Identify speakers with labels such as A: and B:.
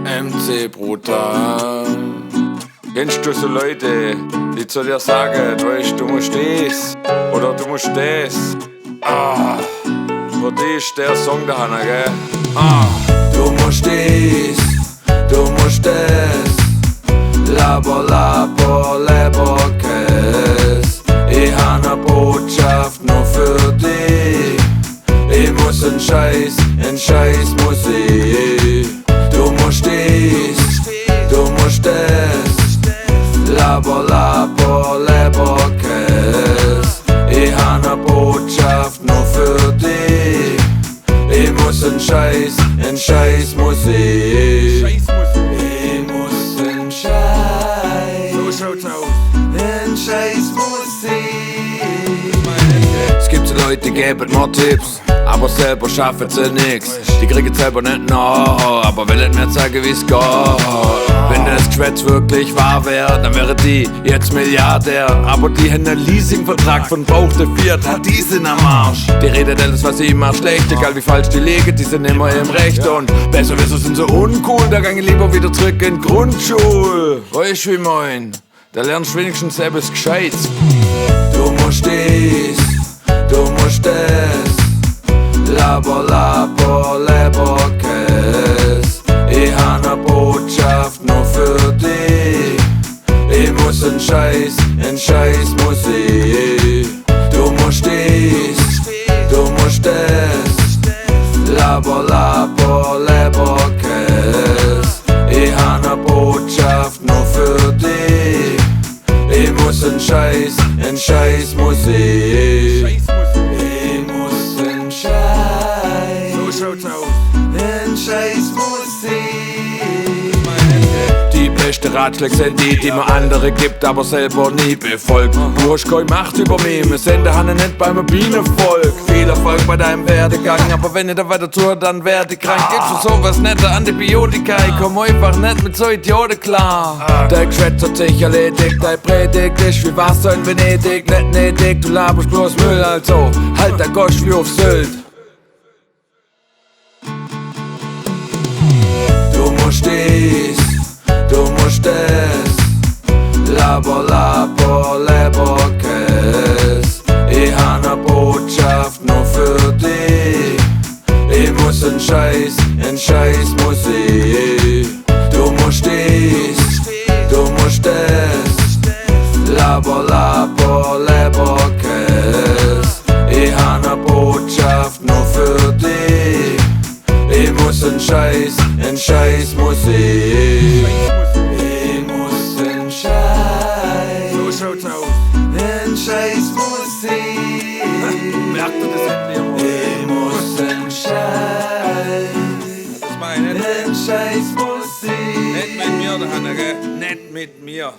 A: MC brutal. Kennst du so Leute, die zu dir sagen, weißt du musst das oder du musst das? Für die ist der Song da, gell? Du musst das, du musst das. Laber, laber, Leberkäse. Ich hab ne Botschaft nur für dich. Ich muss en Scheiß muss ich. Du musst das, du musst das. Laber, laber, Leberkäse. Ich hab ne Botschaft nur für dich. Ich muss en Scheiß muss ich. Ich muss en Scheiß,
B: So schaut's aus.
A: en Scheiß muss ich. Es gibt so Leute, die geben mir Tipps, aber selber schaffen sie nix. Die kriegen selber nicht nach, aber wollen mir zeigen, wie's geht. Wenn das Geschwätz wirklich wahr wäre, dann wäre die jetzt Milliardär. Aber die haben einen Leasingvertrag von Bauch der Viert, die sind am Arsch. Die redet alles, was sie immer schlecht, egal wie falsch die liegen, die sind immer im Recht. Und Besserwisser sind so uncool, da gang ich lieber wieder zurück in die Grundschule. Weißt du wie mein? Da lernst du wenigstens etwas Gescheites. Du musst das, du musst das. Laber, laber, Leberkäse. Ich hab ne Botschaft nur für dich. Ich muss en Scheiß muss ich. Du musst das, du musst das. Laber, laber, Leberkäse. Ich hab ne Botschaft nur für dich. Ich muss en Scheiß muss ich. Ich muss en Scheiß,
B: So schaut's aus.
A: en Scheiß muss ich. Die beste Ratschläge sind die man andere gibt, aber selber nie befolgt. Du hast keine Macht über mich, wir sind der nicht beim Bienenvolk. Viel Erfolg bei deinem Werdegang, aber wenn ich da weiter tue, dann werd ich krank. Gibst für sowas nicht Antibiotika, ich komm einfach nicht mit so Idioten klar. Dein Geschwätz hat sich erledigt, dein Predigt ist wie Wasser in Venedig. Nicht nötig, du laberst bloß Müll, also halt der Gosch wie auf Sylt. Du musst das, du musst das. Laber, laber, Leberkäse. Ich hab ne Botschaft nur für dich. Ich muss en Scheiß muss ich. Du musst das, du musst das. Laber, laber, Leberkäse. Ich hab ne Botschaft nur für dich. Ich muss en Scheiß muss ich. Ich muss en Scheiß,
B: So schaut's aus.
A: en Scheiß muss ich.
B: Merkt ihr das endlich?
A: Ich muss en Scheiß,
B: Das meine ich.
A: en Scheiß muss ich.
B: Nicht mit mir, der Hanna, gell? Nicht mit mir.